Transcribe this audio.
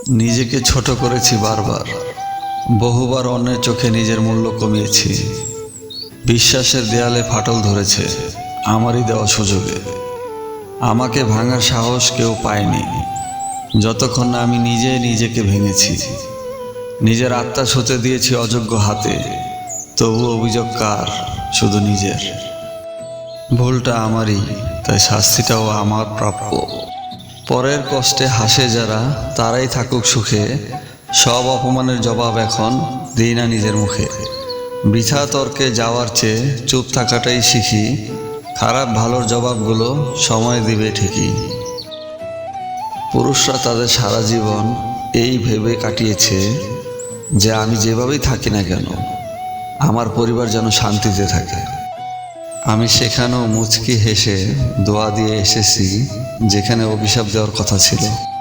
নিজেকে ছোট করেছি বারবার, বহুবার অন্যের চোখে নিজের মূল্য কমিয়েছি। বিশ্বাসের দেয়ালে ফাটল ধরেছে আমারই দেওয়া সুযোগে। আমাকে ভাঙার সাহস কেউ পায়নি যতক্ষণ না আমি নিজে নিজেকে ভেঙেছি। নিজের আত্মা সঁচে দিয়েছি অযোগ্য হাতে, তবু অভিযোগ কার? শুধু নিজের। ভুলটা আমারই, তাই শাস্তিটাও আমার প্রাপ্য। পরের কষ্টে হাসে যারা, তারাই থাকুক সুখে। সব অপমানের জবাব এখন দিই না নিজের মুখে। বৃথা তর্কে যাওয়ার চেয়ে চুপ থাকাটাই শিখি। খারাপ ভালোর জবাবগুলো সময় দিবে ঠিকই। পুরুষরা তাদের সারা জীবন এই ভেবে কাটিয়েছে যে আমি যেভাবেই থাকি না কেন আমার পরিবার যেন শান্তিতে থাকে। আমি সেখানেও মুচকি হেসে দোয়া দিয়ে এসেছি যেখানে অভিশাপ দেওয়ার কথা ছিল।